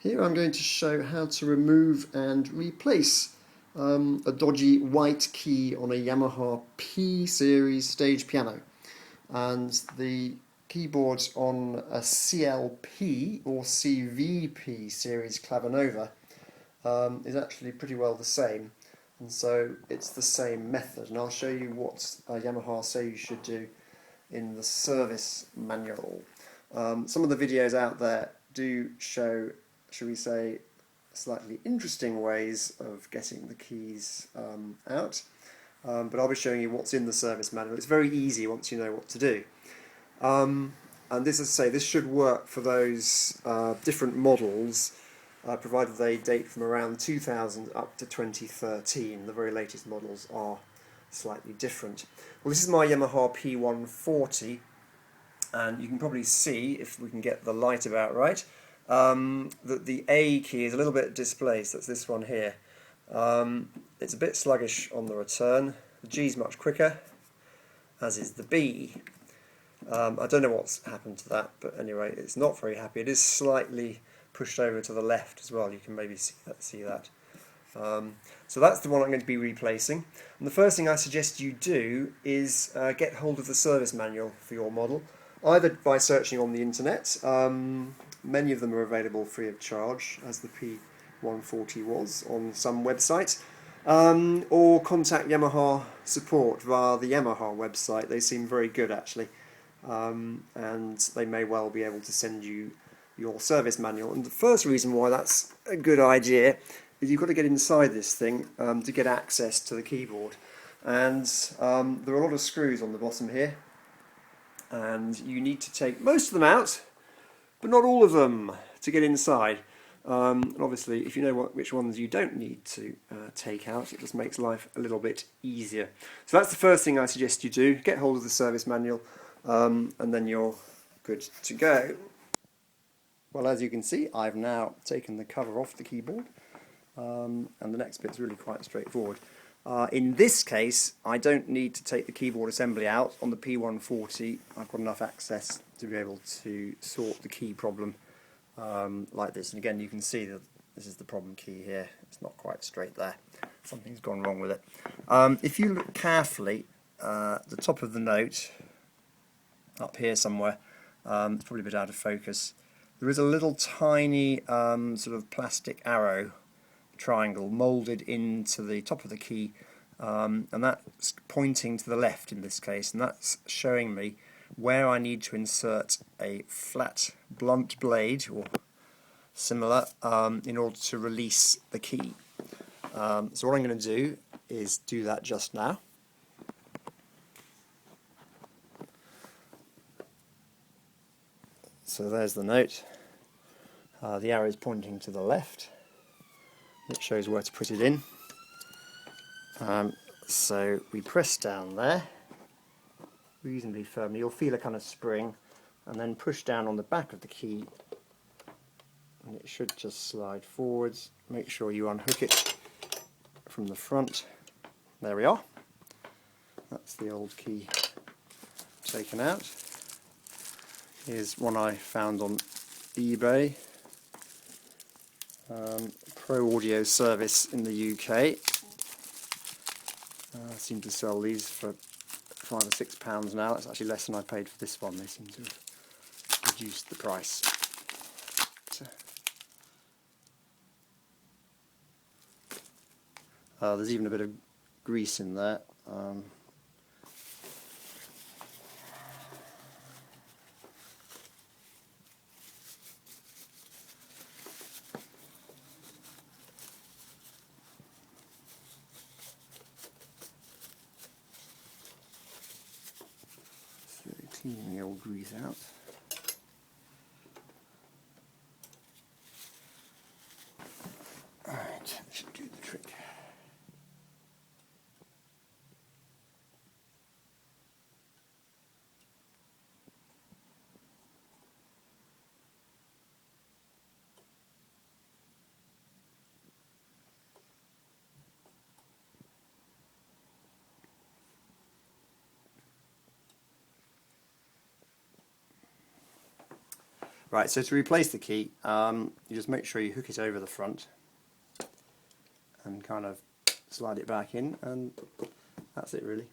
Here I'm going to show how to remove and replace a dodgy white key on a Yamaha P series stage piano, and the keyboard on a CLP or CVP series clavinova is actually pretty well the same, and so it's the same method, and I'll show you what Yamaha say you should do in the service manual. Some of the videos out there do show, shall we say, slightly interesting ways of getting the keys out, but I'll be showing you what's in the service manual. It's very easy once you know what to do. And this, as I say, this should work for those different models, provided they date from around 2000 up to 2013. The very latest models are slightly different. Well, this is my Yamaha P140, and you can probably see, if we can get the light about right, that the A key is a little bit displaced. That's this one here. It's a bit sluggish on the return. The G is much quicker, as is the B. I don't know what's happened to that, but anyway, it's not very happy. It is slightly pushed over to the left as well. You can maybe see that. So that's the one I'm going to be replacing. And the first thing I suggest you do is get hold of the service manual for your model, either by searching on the internet. Many of them are available free of charge, as the P140 was on some website, or contact Yamaha support via the Yamaha website. They seem very good, actually, and they may well be able to send you your service manual. And the first reason why that's a good idea is you've got to get inside this thing to get access to the keyboard, and there are a lot of screws on the bottom here, and you need to take most of them out, but not all of them, to get inside. And obviously, if you know which ones you don't need to take out, it just makes life a little bit easier. So that's the first thing I suggest you do. Get hold of the service manual, and then you're good to go. Well, as you can see, I've now taken the cover off the keyboard, and the next bit's really quite straightforward. In this case, I don't need to take the keyboard assembly out. On the P140, I've got enough access to be able to sort the key problem like this. And again, you can see that this is the problem key here. It's not quite straight there. Something's gone wrong with it. If you look carefully, the top of the note, up here somewhere, it's probably a bit out of focus, there is a little tiny sort of plastic arrow triangle moulded into the top of the key, and that's pointing to the left in this case, and that's showing me where I need to insert a flat blunt blade or similar in order to release the key. So what I'm going to do is do that just now. So there's the note. The arrow is pointing to the left. It shows where to put it in. So we press down there reasonably firmly. You'll feel a kind of spring, and then push down on the back of the key, and it should just slide forwards. Make sure you unhook it from the front. There we are. That's the old key taken out. Here's one I found on eBay. Pro Audio Service in the UK. I seem to sell these for £5 or £6 now. That's actually less than I paid for this one. They seem to have reduced the price. There's even a bit of grease in there. Cleaning the old grease out. Alright, that should do the trick. Right, so to replace the key, you just make sure you hook it over the front and kind of slide it back in, and that's it really.